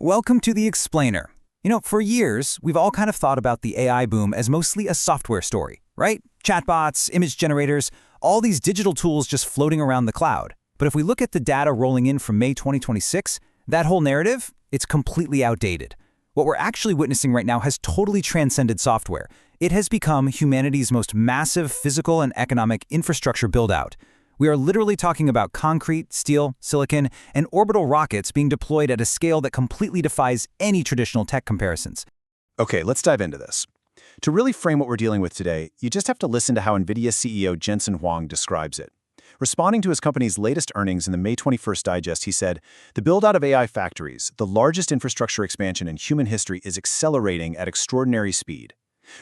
Welcome to The Explainer. For years, we've all kind of thought about the AI boom as mostly a software story, right? Chatbots, image generators, all these digital tools just floating around the cloud. But if we look at the data rolling in from May 2026, that whole narrative, it's completely outdated. What we're actually witnessing right now has totally transcended software. It has become humanity's most massive physical and economic infrastructure build-out. We are literally talking about concrete, steel, silicon, and orbital rockets being deployed at a scale that completely defies any traditional tech comparisons. Okay, let's dive into this. To really frame what we're dealing with today, you just have to listen to how NVIDIA CEO Jensen Huang describes it. Responding to his company's latest earnings in the May 21st digest, he said, "The build-out of AI factories, the largest infrastructure expansion in human history, is accelerating at extraordinary speed."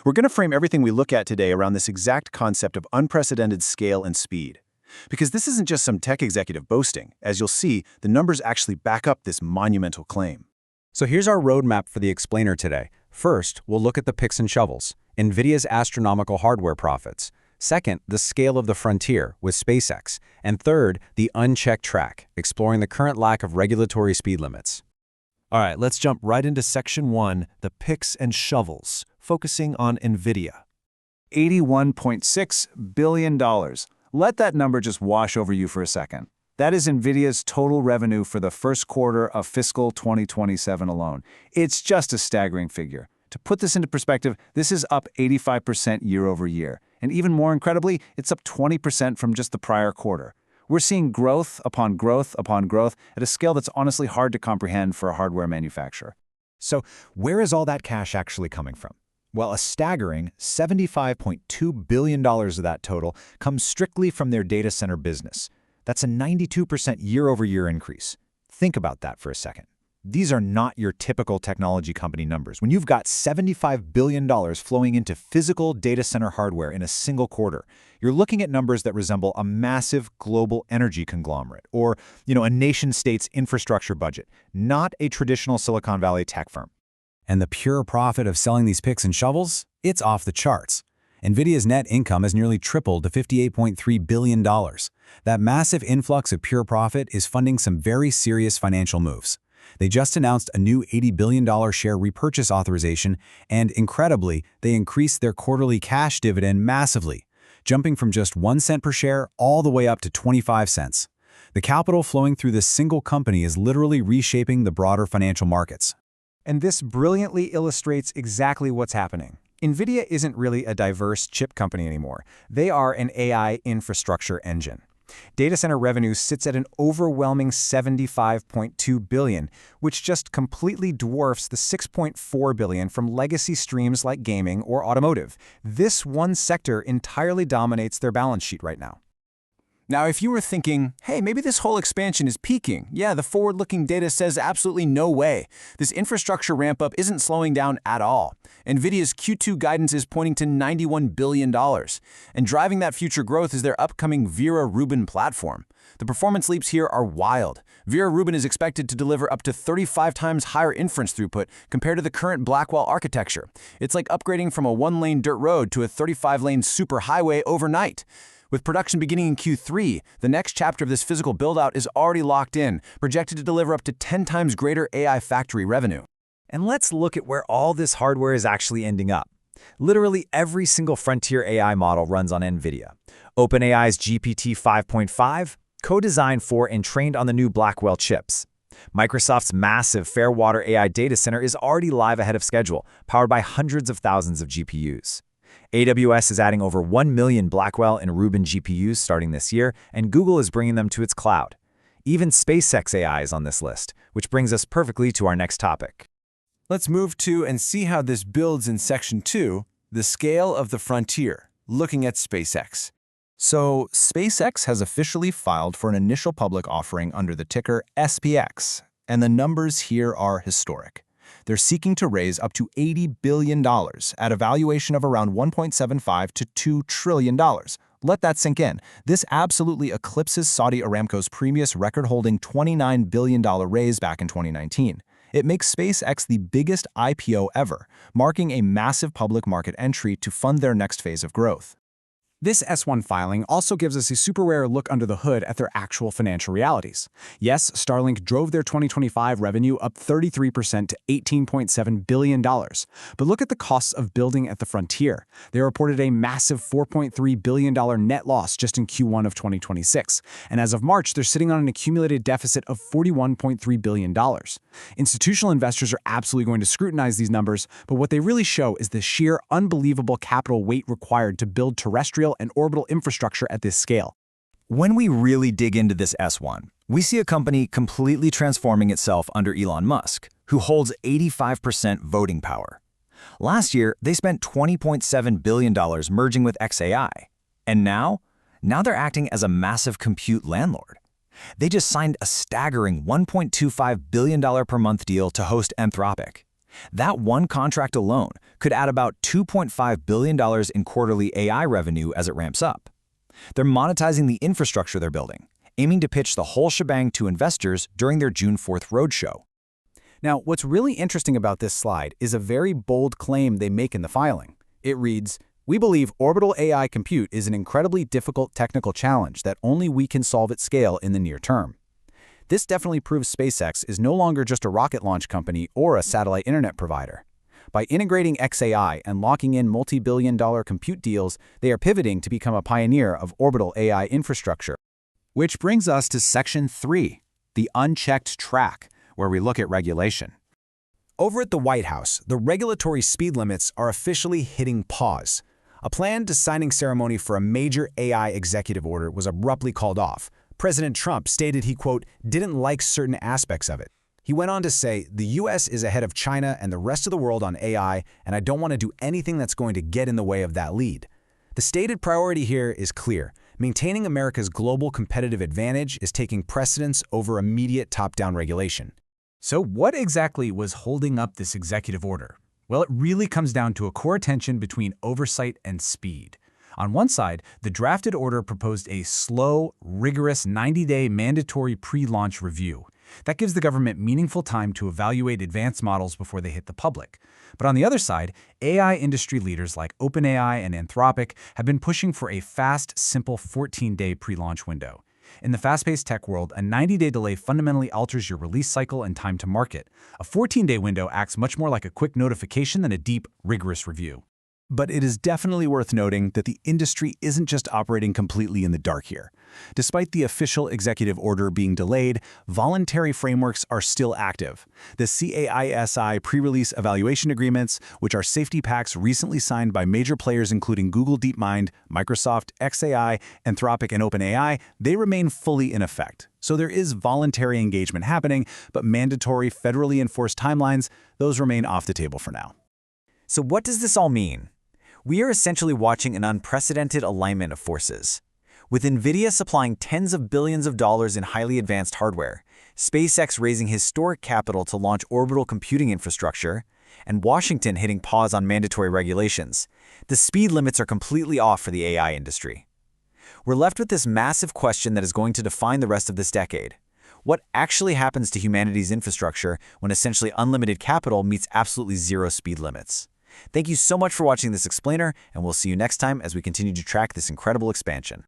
We're going to frame everything we look at today around this exact concept of unprecedented scale and speed. Because this isn't just some tech executive boasting. As you'll see, the numbers actually back up this monumental claim. So here's our roadmap for the explainer today. First, we'll look at the picks and shovels, NVIDIA's astronomical hardware profits. Second, the scale of the frontier with SpaceX. And third, the unchecked track, exploring the current lack of regulatory speed limits. All right, let's jump right into Section 1, the picks and shovels, focusing on NVIDIA. $81.6 billion. Let that number just wash over you for a second. That is NVIDIA's total revenue for the first quarter of fiscal 2027 alone. It's just a staggering figure. To put this into perspective, this is up 85% year over year. And even more incredibly, it's up 20% from just the prior quarter. We're seeing growth upon growth upon growth at a scale that's honestly hard to comprehend for a hardware manufacturer. So where is all that cash actually coming from? Well, a staggering $75.2 billion of that total comes strictly from their data center business. That's a 92% year-over-year increase. Think about that for a second. These are not your typical technology company numbers. When you've got $75 billion flowing into physical data center hardware in a single quarter, you're looking at numbers that resemble a massive global energy conglomerate or, a nation-state's infrastructure budget, not a traditional Silicon Valley tech firm. And the pure profit of selling these picks and shovels? It's off the charts. NVIDIA's net income has nearly tripled to $58.3 billion. That massive influx of pure profit is funding some very serious financial moves. They just announced a new $80 billion share repurchase authorization, and incredibly, they increased their quarterly cash dividend massively, jumping from just 1 cent per share all the way up to 25 cents. The capital flowing through this single company is literally reshaping the broader financial markets. And this brilliantly illustrates exactly what's happening. NVIDIA isn't really a diverse chip company anymore. They are an AI infrastructure engine. Data center revenue sits at an overwhelming $75.2 billion, which just completely dwarfs the $6.4 billion from legacy streams like gaming or automotive. This one sector entirely dominates their balance sheet right now. Now, if you were thinking, hey, maybe this whole expansion is peaking. Yeah, the forward-looking data says absolutely no way. This infrastructure ramp-up isn't slowing down at all. NVIDIA's Q2 guidance is pointing to $91 billion. And driving that future growth is their upcoming Vera Rubin platform. The performance leaps here are wild. Vera Rubin is expected to deliver up to 35 times higher inference throughput compared to the current Blackwell architecture. It's like upgrading from a 1-lane dirt road to a 35-lane superhighway overnight. With production beginning in Q3, the next chapter of this physical build-out is already locked in, projected to deliver up to 10 times greater AI factory revenue. And let's look at where all this hardware is actually ending up. Literally every single frontier AI model runs on NVIDIA. OpenAI's GPT 5.5, co-designed for and trained on the new Blackwell chips. Microsoft's massive Fairwater AI data center is already live ahead of schedule, powered by hundreds of thousands of GPUs. AWS is adding over 1 million Blackwell and Rubin GPUs starting this year, and Google is bringing them to its cloud. Even SpaceX AI is on this list, which brings us perfectly to our next topic. Let's move to and see how this builds in Section 2, the scale of the frontier, looking at SpaceX. So, SpaceX has officially filed for an initial public offering under the ticker SPX, and the numbers here are historic. They're seeking to raise up to $80 billion at a valuation of around $1.75 to $2 trillion. Let that sink in. This absolutely eclipses Saudi Aramco's previous record-holding $29 billion raise back in 2019. It makes SpaceX the biggest IPO ever, marking a massive public market entry to fund their next phase of growth. This S1 filing also gives us a super rare look under the hood at their actual financial realities. Yes, Starlink drove their 2025 revenue up 33% to $18.7 billion. But look at the costs of building at the frontier. They reported a massive $4.3 billion net loss just in Q1 of 2026. And as of March, they're sitting on an accumulated deficit of $41.3 billion. Institutional investors are absolutely going to scrutinize these numbers, but what they really show is the sheer unbelievable capital weight required to build terrestrial and orbital infrastructure at this scale. When we really dig into this S1, we see a company completely transforming itself under Elon Musk, who holds 85% voting power. Last year, they spent $20.7 billion merging with xAI. And now they're acting as a massive compute landlord. They just signed a staggering $1.25 billion per month deal to host Anthropic. That one contract alone could add about $2.5 billion in quarterly AI revenue as it ramps up. They're monetizing the infrastructure they're building, aiming to pitch the whole shebang to investors during their June 4th roadshow. Now, what's really interesting about this slide is a very bold claim they make in the filing. It reads, "We believe orbital AI compute is an incredibly difficult technical challenge that only we can solve at scale in the near term." This definitely proves SpaceX is no longer just a rocket launch company or a satellite internet provider. By integrating xAI and locking in multi-billion-dollar compute deals, they are pivoting to become a pioneer of orbital AI infrastructure. Which brings us to Section 3, the unchecked track, where we look at regulation. Over at the White House, the regulatory speed limits are officially hitting pause. A planned signing ceremony for a major AI executive order was abruptly called off. President Trump stated he, quote, didn't like certain aspects of it. He went on to say, the U.S. is ahead of China and the rest of the world on AI, and I don't want to do anything that's going to get in the way of that lead. The stated priority here is clear. Maintaining America's global competitive advantage is taking precedence over immediate top-down regulation. So what exactly was holding up this executive order? Well, it really comes down to a core tension between oversight and speed. On one side, the drafted order proposed a slow, rigorous 90-day mandatory pre-launch review. That gives the government meaningful time to evaluate advanced models before they hit the public. But on the other side, AI industry leaders like OpenAI and Anthropic have been pushing for a fast, simple 14-day pre-launch window. In the fast-paced tech world, a 90-day delay fundamentally alters your release cycle and time to market. A 14-day window acts much more like a quick notification than a deep, rigorous review. But it is definitely worth noting that the industry isn't just operating completely in the dark here. Despite the official executive order being delayed, voluntary frameworks are still active. The CAISI pre-release evaluation agreements, which are safety pacts recently signed by major players including Google DeepMind, Microsoft, xAI, Anthropic, and OpenAI, they remain fully in effect. So there is voluntary engagement happening, but mandatory federally enforced timelines, those remain off the table for now. So what does this all mean? We are essentially watching an unprecedented alignment of forces. With NVIDIA supplying tens of billions of dollars in highly advanced hardware, SpaceX raising historic capital to launch orbital computing infrastructure, and Washington hitting pause on mandatory regulations, the speed limits are completely off for the AI industry. We're left with this massive question that is going to define the rest of this decade. What actually happens to humanity's infrastructure when essentially unlimited capital meets absolutely zero speed limits? Thank you so much for watching this explainer, and we'll see you next time as we continue to track this incredible expansion.